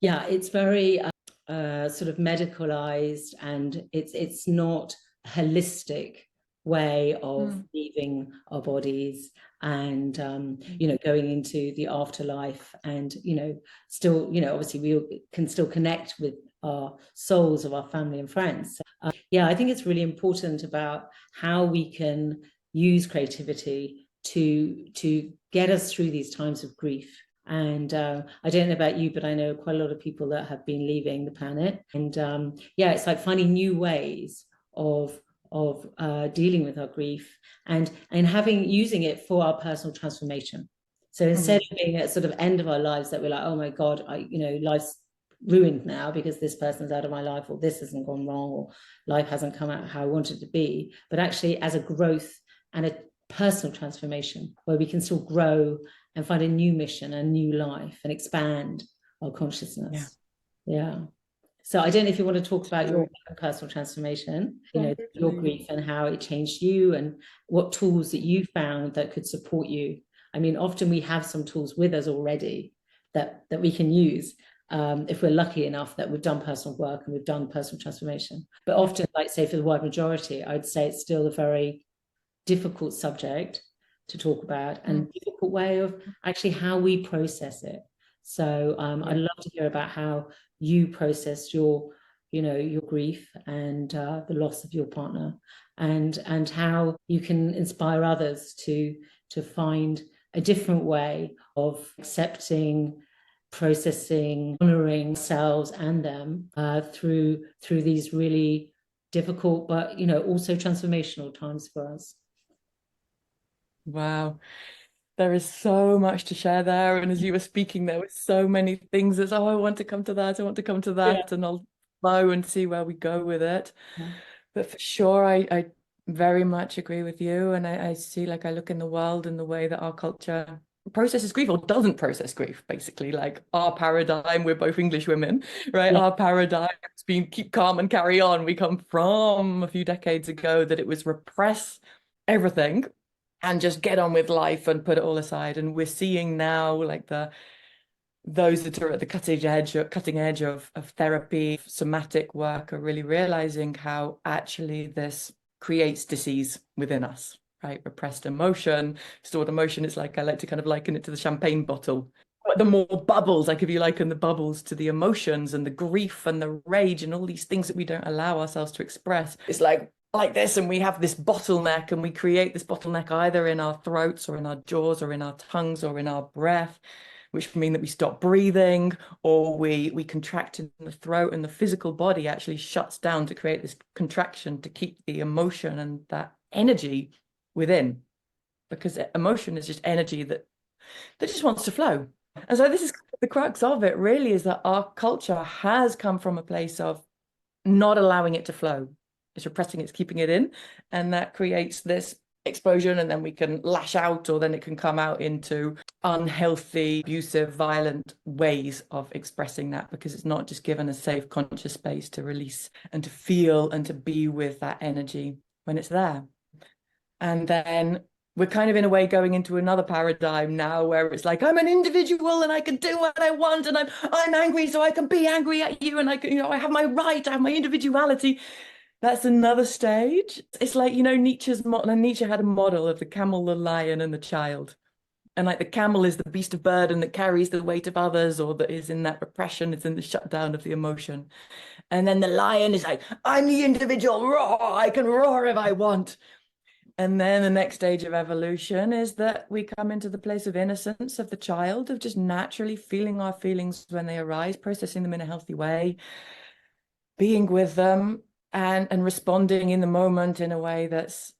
Yeah, it's very sort of medicalized, and it's not a holistic way of leaving our bodies and going into the afterlife, and still obviously we can still connect with our souls of our family and friends. So, yeah, I think it's really important about how we can use creativity to get us through these times of grief. And I don't know about you, but I know quite a lot of people that have been leaving the planet. And yeah, it's like finding new ways of dealing with our grief, and using it for our personal transformation. So instead of being at sort of end of our lives that we're like, oh my God, life's ruined now because this person's out of my life, or this hasn't gone wrong, or life hasn't come out how I wanted it to be, but actually as a growth and a personal transformation where we can still grow and find a new mission, a new life, and expand our consciousness. Yeah. So I don't know if you want to talk about your personal transformation, your grief and how it changed you, and what tools that you found that could support you. I mean, often we have some tools with us already that we can use if we're lucky enough that we've done personal work and we've done personal transformation. But often, like say for the wide majority, I'd say it's still a very difficult subject to talk about, and difficult way of actually how we process it. So I'd love to hear about how you processed your grief and the loss of your partner, and how you can inspire others to find a different way of accepting, processing, honoring ourselves and them through these really difficult but also transformational times for us. Wow. There is so much to share there. And as you were speaking, there were so many things that, I want to come to that. I want to come to that. And I'll flow and see where we go with it. But for sure, I very much agree with you. And I see, like, I look in the world and the way that our culture processes grief or doesn't process grief, basically. Like our paradigm, we're both English women, right? Our paradigm has been keep calm and carry on. We come from a few decades ago that it was repress everything and just get on with life and put it all aside. And we're seeing now, like, those that are at the cutting edge of therapy, somatic work, are really realizing how actually this creates disease within us, right? Repressed emotion, stored emotion. It's like, I like to kind of liken it to the champagne bottle. But the more bubbles, like if you liken the bubbles to the emotions and the grief and the rage and all these things that we don't allow ourselves to express, it's like this, and we have this bottleneck, and we create this bottleneck either in our throats or in our jaws or in our tongues or in our breath, which mean that we stop breathing, or we contract in the throat, and the physical body actually shuts down to create this contraction to keep the emotion and that energy within, because emotion is just energy that just wants to flow. And so this is the crux of it, really, is that our culture has come from a place of not allowing it to flow. It's repressing, it's keeping it in, and that creates this explosion, and then we can lash out, or then it can come out into unhealthy, abusive, violent ways of expressing that, because it's not just given a safe, conscious space to release and to feel and to be with that energy when it's there. And then we're kind of in a way going into another paradigm now where it's like, I'm an individual and I can do what I want, and I'm angry, so I can be angry at you, and I can, I have my right, I have my individuality. That's another stage. It's like, Nietzsche's model, and Nietzsche had a model of the camel, the lion, and the child. And like the camel is the beast of burden that carries the weight of others, or that is in that repression, it's in the shutdown of the emotion. And then the lion is like, I'm the individual, roar, I can roar if I want. And then the next stage of evolution is that we come into the place of innocence of the child, of just naturally feeling our feelings when they arise, processing them in a healthy way, being with them, and responding in the moment in a way that's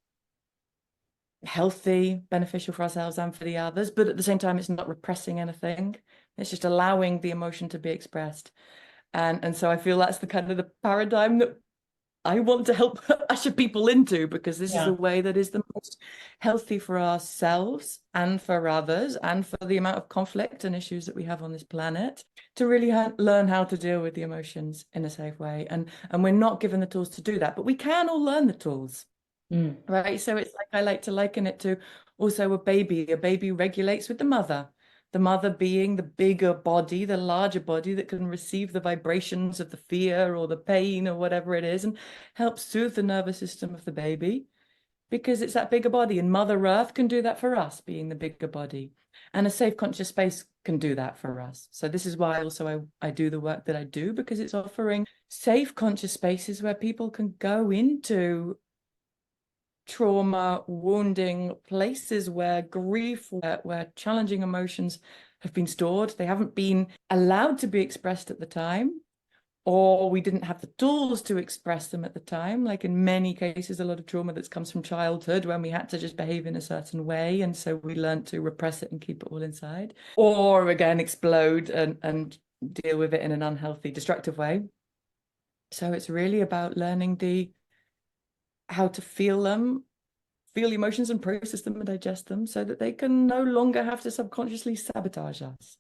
healthy, beneficial for ourselves and for the others. But at the same time, it's not repressing anything. It's just allowing the emotion to be expressed. And so I feel that's the kind of the paradigm that I want to help usher people into, because this is a way that is the most healthy for ourselves and for others, and for the amount of conflict and issues that we have on this planet, to really learn how to deal with the emotions in a safe way. And we're not given the tools to do that, but we can all learn the tools, right? So it's like, I like to liken it to also a baby. A baby regulates with the mother. the mother being the bigger body, the larger body that can receive the vibrations of the fear or the pain or whatever it is, and help soothe the nervous system of the baby, because it's that bigger body. And Mother Earth can do that for us, being the bigger body. And a safe conscious space can do that for us. So this is why also I do the work that I do, because it's offering safe conscious spaces where people can go into trauma, wounding, places where grief, where challenging emotions have been stored. They haven't been allowed to be expressed at the time, or we didn't have the tools to express them at the time. Like in many cases, a lot of trauma that comes from childhood, when we had to just behave in a certain way. And so we learned to repress it and keep it all inside, or again, explode and deal with it in an unhealthy, destructive way. So it's really about learning how to feel them, feel emotions and process them and digest them, so that they can no longer have to subconsciously sabotage us.